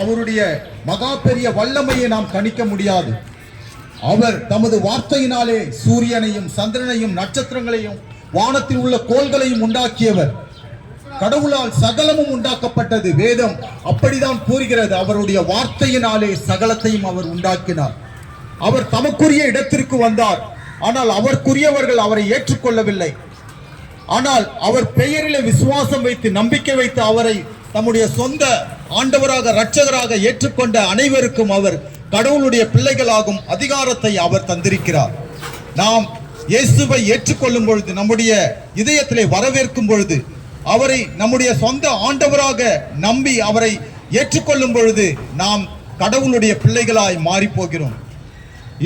அவருடைய மகா பெரிய வல்லமையை நாம் கணிக்க முடியாது. அவர் தமது வார்த்தையினாலே சூரியனையும் சந்திரனையும் நட்சத்திரங்களையும் வானத்தில் உள்ள கோள்களையும் உண்டாக்கியவர். கடவுளால் சகலமும் உண்டாக்கப்பட்டது. வேதம் அப்படிதான் கூறுகிறது. அவருடைய வார்த்தையினாலே சகலத்தையும் அவர் உண்டாக்கினார். அவர் தமக்குரிய இடத்திற்கு வந்தார். ஆனால் அவருக்குரியவர்கள் அவரை ஏற்றுக்கொள்ளவில்லை. ஆனால் அவர் பெயரிலே விசுவாசம் வைத்து நம்பிக்கை வைத்து அவரை தம்முடைய சொந்த ஆண்டவராக இரட்சகராக ஏற்றுக்கொண்ட அனைவருக்கும் அவர் கடவுளுடைய பிள்ளைகளாகும் அதிகாரத்தை அவர் தந்திருக்கிறார். நாம் இயேசுவை ஏற்றுக்கொள்ளும் பொழுது, நம்முடைய இதயத்திலே வரவேற்கும் பொழுது, அவரை நம்முடைய சொந்த ஆண்டவராக நம்பி அவரை ஏற்றுக்கொள்ளும் பொழுது நாம் கடவுளுடைய பிள்ளைகளாய் மாறி போகிறோம்.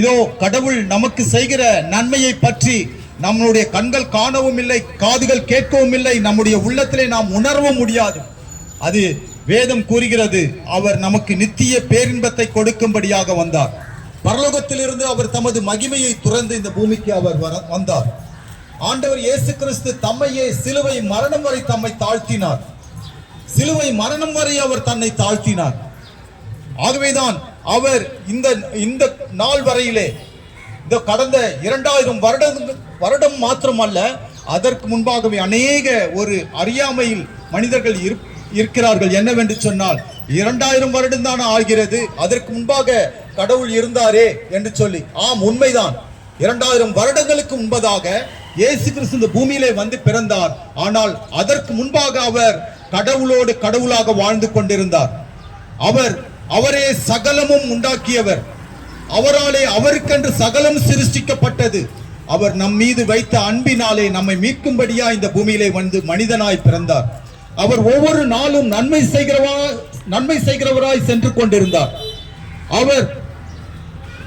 இதோ கடவுள் நமக்கு செய்கிற நன்மையை பற்றி நம்முடைய கண்கள் காணவும் இல்லை, காதுகள் கேட்கவும் இல்லை, நம்முடைய உள்ளத்திலே நாம் உணரவும் முடியாது. அது வேதம் கூறுகிறது. அவர் நமக்கு நித்திய பேரின்பத்தை கொடுக்கும்படியாக வந்தார். பரலோகத்திலிருந்து அவர் தமது மகிமையை துறந்து இந்த பூமிக்கு அவர் வந்தார். ஆண்டவர் இயேசு கிறிஸ்து தம்மையே சிலுவை மரணம் வரை தம்மை தாழ்த்தினார். சிலுவை மரணம் வரை அவர் தன்னை தாழ்த்தினார். ஆகவேதான் அவர் இந்த நாள் வரையிலே, இந்த கடந்த 2000 வருடம் மாத்திரமல்ல, அதற்கு முன்பாகவே அநேக ஒரு அறியாமையில் மனிதர்கள் இருக்கிறார்கள். என்னவென்று சொன்னால் 2000 வருடம் தான் ஆகிறது, அதற்கு முன்பாக கடவுள் இருந்தாரே என்று சொல்லி. ஆம், உண்மைதான். 2000 வருடங்களுக்கு முன்பதாக இயேசு கிறிஸ்து இந்த பூமியிலே வந்து பிறந்தார். ஆனால் அதற்கு முன்பாக அவர் கடவுளோடு கடவுளாக வாழ்ந்து கொண்டிருந்தார். அவரே சகலமும் உண்டாக்கியவர். அவராலே அவருக்கென்று சகலம் சிருஷ்டிக்கப்பட்டது. அவர் நம் மீது வைத்த அன்பினாலே நம்மை மீட்கும்படியா இந்த பூமியிலே வந்து மனிதனாய் பிறந்தார். அவர் ஒவ்வொரு நாளும் நன்மை செய்கிறவராய் சென்று கொண்டிருந்தார். அவர்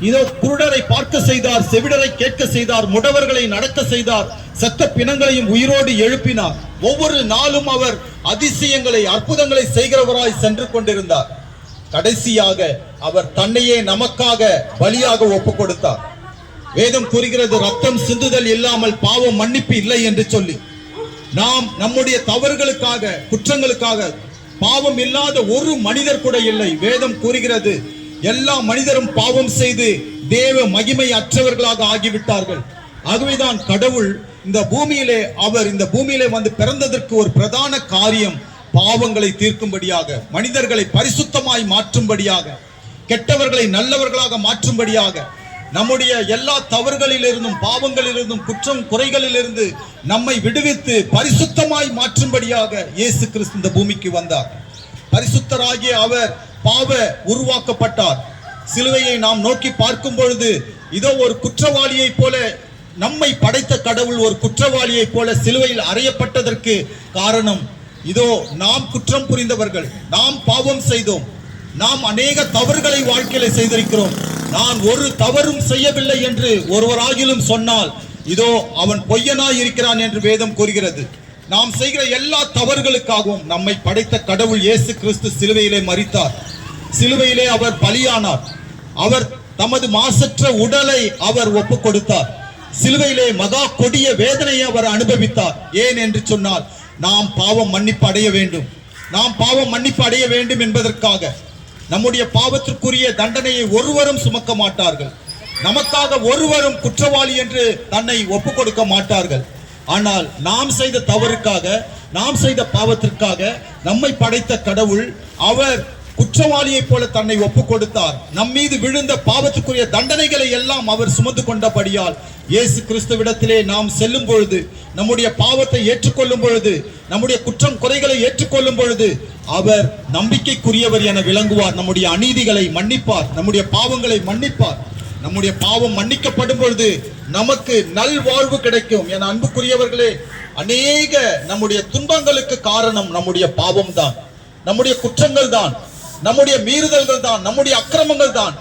இதோ குருடரை பார்க்க செய்தார், செவிடரை கேட்க செய்தார், முடவர்களை நடக்க செய்தார், செத்த பிணங்களையும் உயிரோடு எழுப்பினார். ஒவ்வொரு நாளும் அவர் அதிசயங்களை, அற்புதங்களை செய்கிறவராய் சென்று கொண்டிருந்தார். கடைசியாக அவர் தன்னையே நமக்காக பலியாக ஒப்பு கொடுத்தார். வேதம் கூறுகிறது, ரத்தம் சிந்துதல் இல்லாமல் பாவம் மன்னிப்பு இல்லை என்று சொல்லி. நாம் நம்முடைய தவறுகளுக்காக, குற்றங்களுக்காக பாவம் இல்லாத ஒரு மனிதர் கூட இல்லை. வேதம் கூறுகிறது, எல்லா மனிதரும் பாவம் செய்து தேவ மகிமை அற்றவர்களாக ஆகிவிட்டார்கள். ஆகவேதான் கடவுள் இந்த பூமியிலே வந்து பிறந்ததற்கு ஒரு பிரதான காரியம் பாவங்களை தீர்க்கும்படியாக, மனிதர்களை பரிசுத்தமாய் மாற்றும்படியாக, கெட்டவர்களை நல்லவர்களாக மாற்றும்படியாக, நம்முடைய எல்லா தவறுகளிலிருந்தும் பாவங்களிலிருந்தும் குற்றம் குறைகளிலிருந்து நம்மை விடுவித்து பரிசுத்தமாய் மாற்றும்படியாக இயேசு கிறிஸ்து இந்த பூமிக்கு வந்தார். பரிசுத்தராகிய அவர் பாவ உருவாக்கப்பட்டார். சிலுவையை நாம் நோக்கி பார்க்கும் பொழுது இதோ ஒரு குற்றவாளியை போல, நம்மை படைத்த கடவுள் ஒரு குற்றவாளியை போல சிலுவையில் அறையப்பட்டதற்கு காரணம், இதோ நாம் குற்றம் புரிந்தவர்கள், நாம் பாவம் செய்தோம், நாம் அநேக தவறுகளை வாழ்க்கையில செய்திருக்கிறோம். நான் ஒரு தவறும் செய்யவில்லை என்று ஒருவராகிலும் சொன்னால் இதோ அவன் பொய்யனாய் இருக்கிறான் என்று வேதம் கூறுகிறது. நாம் செய்கிற எல்லா தவறுகளுக்காகவும் நம்மை படைத்த கடவுள் இயேசு கிறிஸ்து சிலுவையிலே மரித்தார். சிலுவையிலே அவர் பலியானார். அவர் தமது மாசற்ற உடலை அவர் ஒப்பு கொடுத்தார். சிலுவையிலே மகா கொடிய வேதனையை அவர் அனுபவித்தார். ஏன் என்று சொன்னால், நாம் பாவம் மன்னிப்பு அடைய வேண்டும். நாம் பாவம் மன்னிப்பு அடைய வேண்டும் என்பதற்காக. நம்முடைய பாவத்திற்குரிய தண்டனையை ஒருவரும் சுமக்க மாட்டார்கள். நமக்காக ஒருவரும் குற்றவாளி என்று தன்னை ஒப்பு கொடுக்க மாட்டார்கள். ஆனால் நாம் செய்த தவறுக்காக, நாம் செய்த பாவத்திற்காக நம்மை படைத்த கடவுள் அவர் குற்றவாளியை போல தன்னை ஒப்பு கொடுத்தார். நம் மீது விழுந்த பாவத்துக்குரிய தண்டனைகளை எல்லாம் அவர் சுமந்து கொண்டபடியால் இயேசு கிறிஸ்துவிடத்திலே நாம் செல்லும் பொழுது, நம்முடைய பாவத்தை ஏற்றுக்கொள்ளும் பொழுது, நம்முடைய குற்றம் குறைகளை ஏற்றுக்கொள்ளும் பொழுது அவர் நம்பிக்கைக்குரியவர் என விளங்குவார். நம்முடைய அநீதிகளை மன்னிப்பார், நம்முடைய பாவங்களை மன்னிப்பார். நம்முடைய பாவம் மன்னிக்கப்படும் பொழுது நமக்கு நல் வாழ்வு கிடைக்கும். என அன்புக்குரியவர்களே, அநேக நம்முடைய துன்பங்களுக்கு காரணம் நம்முடைய பாவம் தான், நம்முடைய குற்றங்கள் தான், நம்முடைய மீறுதல்கள் தான், நம்முடைய அக்கிரமங்கள் தான்.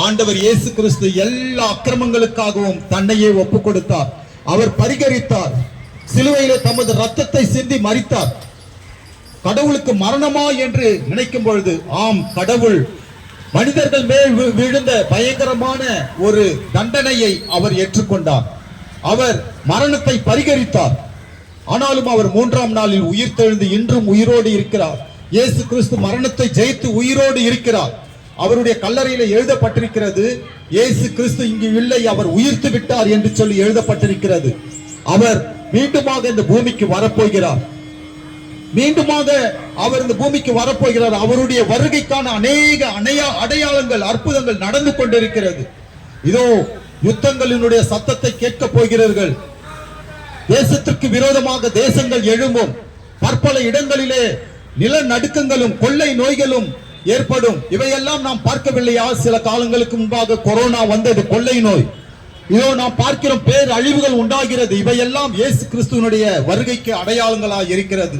ஆண்டவர் இயேசு கிறிஸ்து எல்லா அக்கிரமங்களுக்காகவும் தன்னையே ஒப்பு கொடுத்தார். அவர் பரிகரித்தார். சிலுவையிலே தமது ரத்தத்தை சிந்தி மரித்தார். கடவுளுக்கு மரணமா என்று நினைக்கும் பொழுது, ஆம், கடவுள் மனிதர்கள் மேல் விழுந்த பயங்கரமான ஒரு தண்டனையை அவர் ஏற்றுக்கொண்டார். அவர் மரணத்தை பரிகரித்தார். ஆனாலும் அவர் 3ஆம் நாளில் உயிர் தெழுந்து இன்றும் உயிரோடு இருக்கிறார். இயேசு கிறிஸ்து மரணத்தை ஜெயித்து உயிரோடு இருக்கிறார். அவருடைய கல்லறையில எழுதப்பட்டிருக்கிறது, இயேசு கிறிஸ்து இங்கு இல்லை, அவர் உயிர்த்து விட்டார் என்று சொல்லி எழுதப்பட்டிருக்கிறது. அவர் மீண்டுமாக இந்த பூமிக்கு வரப்போகிறார். மீண்டுமாக அவர் இந்த பூமிக்கு வரப்போகிறார். அவருடைய வருகைக்கான அநேக அடையாளங்கள், அற்புதங்கள் நடந்து கொண்டிருக்கிறது. இதோ யுத்தங்களினுடைய சத்தத்தை கேட்க போகிறீர்கள். தேசத்திற்கு விரோதமாக தேசங்கள் எழும்பும். பற்பல இடங்களிலே நிலநடுக்கங்களும் கொள்ளை நோய்களும் ஏற்படும். இவையெல்லாம் நாம் பார்க்கவில்லையா? சில காலங்களுக்கு முன்பாக கொரோனா வந்தது, கொள்ளை நோய். இதோ நாம் பார்க்கிறோம், பேர் அழிவுகள் உண்டாகிறது. இவையெல்லாம் இயேசு கிறிஸ்துவனுடைய வருகைக்கு அடையாளங்களாக இருக்கிறது.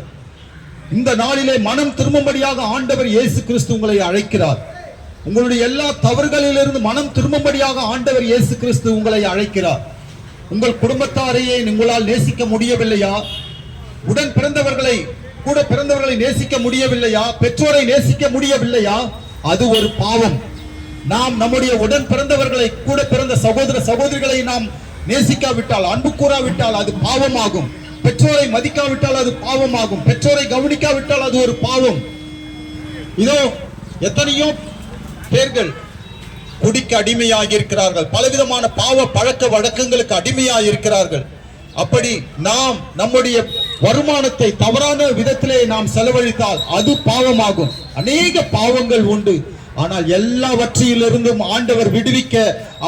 இந்த நாளிலே மனம் திரும்பும்படியாக ஆண்டவர் இயேசு கிறிஸ்து உங்களை அழைக்கிறார். உங்களுடைய எல்லா தவறுகளிலிருந்து மனம் திரும்பும்படியாக ஆண்டவர் இயேசு கிறிஸ்து உங்களை அழைக்கிறார். உங்கள் குடும்பத்தாரையே உங்களால் நேசிக்க முடியவில்லையா? உடன் பிறந்தவர்களை, கூட பிறந்தவர்களை நேசிக்க முடியவில்லையா? பெற்றோரை நேசிக்க முடியவில்லையா? அது ஒரு பாவம். நாம் நம்முடைய உடன் பிறந்தவர்களை, கூட பிறந்த சகோதர சகோதரிகளை நாம் நேசிக்காவிட்டால், அன்பு கூறாவிட்டால் அது பாவமாகும். பெற்றோரை மதிக்காவிட்டால் அது பாவமாகும். பெற்றோரை கவனிக்காவிட்டால் அது ஒரு பாவம். இதோ எத்தனையோ பேர்கள் குடிக்கு அடிமையாகி இருக்கிறார்கள். பலவிதமான பாவ பழக்க வழக்கங்களுக்கு அடிமையாகி இருக்கிறார்கள். அப்படி நாம் நம்முடைய வருமானத்தை தவறான விதத்திலே நாம் செலவழித்தால் அது பாவமாகும். அநேக பாவங்கள் உண்டு. ஆனால் எல்லாவற்றிலிருந்தும் ஆண்டவர் விடுவிக்க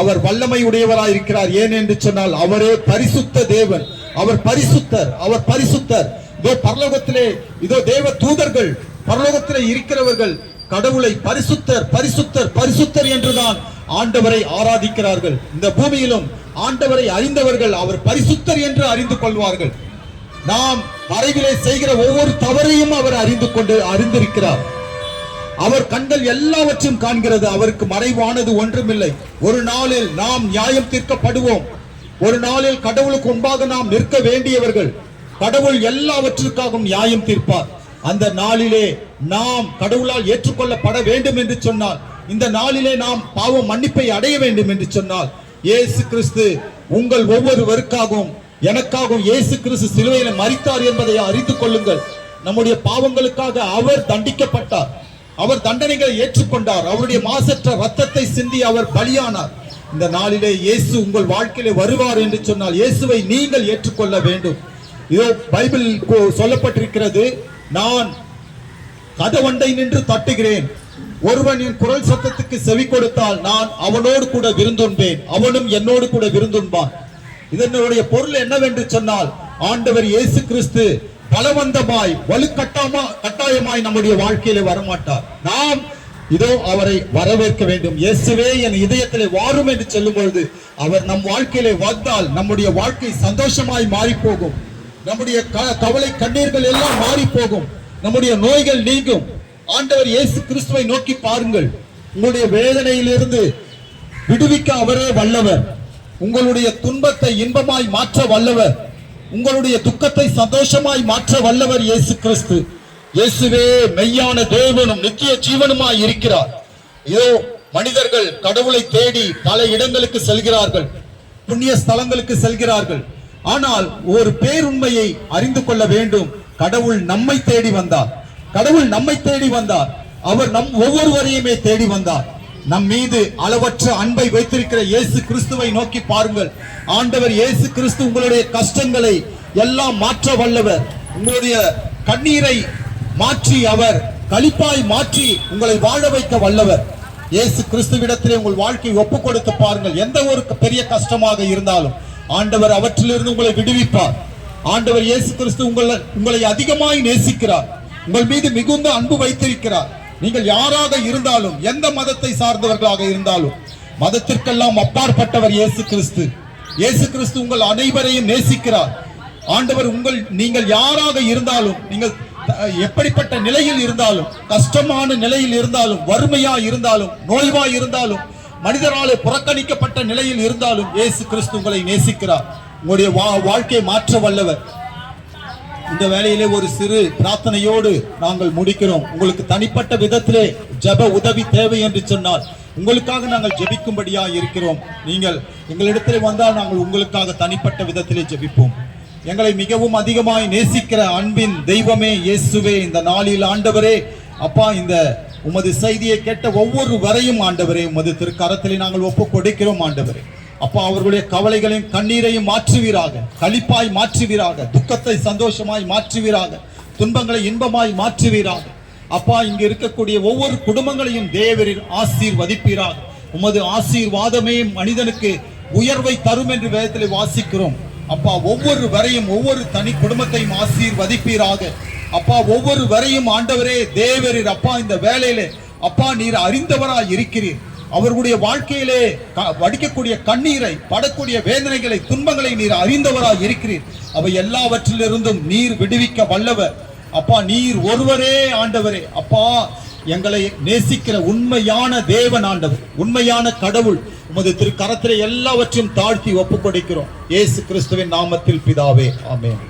அவர் வல்லமை உடையவராய் இருக்கிறார். ஏன் என்று சொன்னால் அவரே பரிசுத்த தேவன். அவர் பரிசுத்தர், அவர் பரிசுத்தர். இதோ பரலோகத்திலே, இதோ தேவ தூதர்கள் பரலோகத்திலே இருக்கிறவர்கள் கடவுளை பரிசுத்தர் பரிசுத்தர் பரிசுத்தர் என்றுதான் ஆண்டவரை ஆராதிக்கிறார்கள். இந்த பூமியிலும் ஆண்டவரை அறிந்தவர்கள் அவர் பரிசுத்தர் என்று அறிந்து கொள்வார்கள். நாம் மறைவிலே செய்கிற ஒவ்வொரு தவறையும் அவர் அறிந்திருக்கிறார். அவர் கண்கள் எல்லாவற்றையும் காண்கிறது. அவருக்கு மறைவானது ஒன்றுமில்லை. ஒரு நாளில் நாம் நியாயம் தீர்க்கப்படுவோம். ஒரு நாளில் கடவுளுக்கு முன்பாக நாம் நிற்க வேண்டியவர்கள். கடவுள் எல்லாவற்றிற்காகவும் நியாயம் தீர்ப்பார். அந்த நாளிலே நாம் கடவுளால் ஏற்றுக்கொள்ளப்பட வேண்டும் என்று சொன்னால், இந்த நாளிலே நாம் பாவ மன்னிப்பை அடைய வேண்டும் என்று சொன்னால், இயேசு கிறிஸ்து உங்கள் ஒவ்வொருவருக்காகவும் எனக்காகவும் இயேசு கிறிஸ்து சிலுவையிலே மரித்தார் என்பதை அறிந்து கொள்ளுங்கள். நம்முடைய பாவங்களுக்காக அவர் தண்டிக்கப்பட்டார். அவர் தண்டனைகளை ஏற்றுக்கொண்டார். அவருடைய மாசற்ற ரத்தத்தை சிந்தி அவர் பலியானார். இந்த நாளிலே இயேசு உங்கள் வாழ்க்கையிலே வருவார் என்று சொன்னால் இயேசுவை நீங்கள் ஏற்றுக்கொள்ள வேண்டும். இதோ பைபிள் சொல்லப்பட்டிருக்கிறது, நான் கதவண்டை நின்று தட்டுகிறேன், ஒருவன் என் குரல் சத்தத்துக்கு செவி கொடுத்தால் நான் அவனோடு கூட விருந்துண்பேன், அவனும் என்னோடு கூட விருந்துண்பான். இதனுடைய பொருள் என்னவென்று சொன்னால், ஆண்டவர் இயேசு கிறிஸ்து பலவந்தமாய் கட்டாயமாய் நம்முடைய வாழ்க்கையில வரமாட்டார். நாம் இதோ அவரை வரவேற்க வேண்டும். இயேசுவே என் இதயத்திலே வாரும் என்று சொல்லும் பொழுது அவர் நம் வாழ்க்கையிலே வந்தால் நம்முடைய வாழ்க்கை சந்தோஷமாய் மாறி போகும். நம்முடைய கவலை கண்ணீர்கள் எல்லாம் மாறி போகும். நம்முடைய நோய்கள் நீங்கும். ஆண்டவர் இயேசு கிறிஸ்துவை நோக்கி பாருங்கள். உங்களுடைய வேதனையிலிருந்து விடுவிக்க அவரே வல்லவர். உங்களுடைய துன்பத்தை இன்பமாய் மாற்ற வல்லவர். உங்களுடைய துக்கத்தை சந்தோஷமாய் மாற்ற வல்லவர் இயேசு கிறிஸ்து. இயேசுவே மெய்யான தேவனும் நித்திய ஜீவனுமாய் இருக்கிறார். இதோ மனிதர்கள் கடவுளை தேடி பல இடங்களுக்கு செல்கிறார்கள், புண்ணிய ஸ்தலங்களுக்கு செல்கிறார்கள். ஆனால் ஒரு பேருண்மையை அறிந்து கொள்ள வேண்டும். கடவுள் நம்மை தேடி வந்தார். கடவுள் நம்மை தேடி வந்தார். அவர் நம் ஒவ்வொருவரையுமே தேடி வந்தார். நம் மீது அளவற்ற அன்பை வைத்திருக்கிற இயேசு கிறிஸ்துவை நோக்கி பாருங்கள். ஆண்டவர் இயேசு கிறிஸ்து உங்களுடைய கஷ்டங்களை எல்லாம் மாற்ற வல்லவர். உங்களுடைய கண்ணீரை மாற்றி அவர் களிப்பாய் மாற்றி உங்களை வாழ வைக்க வல்லவர். இயேசு கிறிஸ்துவிடத்திலே உங்கள் வாழ்க்கையை ஒப்புக் கொடுத்து பாருங்கள். எந்த ஒரு பெரிய கஷ்டமாக இருந்தாலும் ஆண்டவர் அவற்றிலிருந்து உங்களை விடுவிப்பார். ஆண்டவர் இயேசு கிறிஸ்து உங்களை அதிகமாய் நேசிக்கிறார். உங்கள் மீது மிகுந்த அன்பு வைத்திருக்கிறார். நீங்கள் யாராக இருந்தாலும், எந்த மதத்தை சார்ந்தவர்களாக இருந்தாலும், மதத்திற்கெல்லாம் அப்பாற்பட்டவர் இயேசு கிறிஸ்து. இயேசு கிறிஸ்து உங்கள் அனைவரையும் நேசிக்கிறார். ஆண்டவர் நீங்கள் யாராக இருந்தாலும், நீங்கள் எப்படிப்பட்ட நிலையில் இருந்தாலும், கஷ்டமான நிலையில் இருந்தாலும், வறுமையா இருந்தாலும், நோய்வா இருந்தாலும், மனிதராலே புறக்கணிக்கப்பட்ட நிலையில் இருந்தாலும் இயேசு கிறிஸ்து உங்களை நேசிக்கிறார். உங்களுடைய வாழ்க்கையை மாற்ற வல்லவர். இந்த வேளையிலே ஒரு சிறு பிரார்த்தனையோடு நாங்கள் முடிக்கிறோம். உங்களுக்கு தனிப்பட்ட விதத்திலே ஜெப உதவி தேவை என்று சொன்னால் உங்களுக்காக நாங்கள் ஜெபிக்கும்படியா இருக்கிறோம். நீங்கள் எங்களிடத்திலே வந்தால் நாங்கள் உங்களுக்காக தனிப்பட்ட விதத்திலே ஜெபிப்போம். எங்களை மிகவும் அதிகமாய் நேசிக்கிற அன்பின் தெய்வமே இயேசுவே, இந்த நாளில் ஆண்டவரே அப்பா, இந்த உமது செய்தியை கேட்ட ஒவ்வொரு வரையும் ஆண்டவரே உமது திருக்கரத்திலே நாங்கள் ஒப்பு கொடுக்கிறோம் ஆண்டவரே. அப்பா, அவர்களுடைய கவலைகளையும் கண்ணீரையும் மாற்றுவீராக, களிப்பாய் மாற்றுவீராக, துக்கத்தை சந்தோஷமாய் மாற்றுவீராக, துன்பங்களை இன்பமாய் மாற்றுவீராக. அப்பா, இங்கு இருக்கக்கூடிய ஒவ்வொரு குடும்பங்களையும் தேவரில் ஆசீர்வதிப்பீராக. உமது ஆசீர்வாதமே மனிதனுக்கு உயர்வை தரும் என்று வேதத்தில் வாசிக்கிறோம். அப்பா, ஒவ்வொரு வரையும் ஒவ்வொரு தனி குடும்பத்தையும் ஆசீர்வதிப்பீராக. அப்பா, ஒவ்வொரு வரையும் ஆண்டவரே தேவரீர் அப்பா, இந்த வேலையிலே அப்பா நீர் அறிந்தவராய் இருக்கிறீர். அவர்களுடைய வாழ்க்கையிலே வடிக்கக்கூடிய கண்ணீரை, படக்கூடிய வேதனைகளை, துன்பங்களை நீர் அறிந்தவராய் இருக்கிறீர். அவை எல்லாவற்றிலிருந்தும் நீர் விடுவிக்க வல்லவர். அப்பா, நீர் ஒருவரே ஆண்டவரே. அப்பா, எங்களை நேசிக்கிற உண்மையான தேவன் ஆண்டவர், உண்மையான கடவுள், உமது திருக்கரத்திலே எல்லாவற்றையும் தாழ்த்தி ஒப்புக் கொடுக்கிறோம். இயேசு கிறிஸ்துவின் நாமத்தில் பிதாவே, ஆமென்.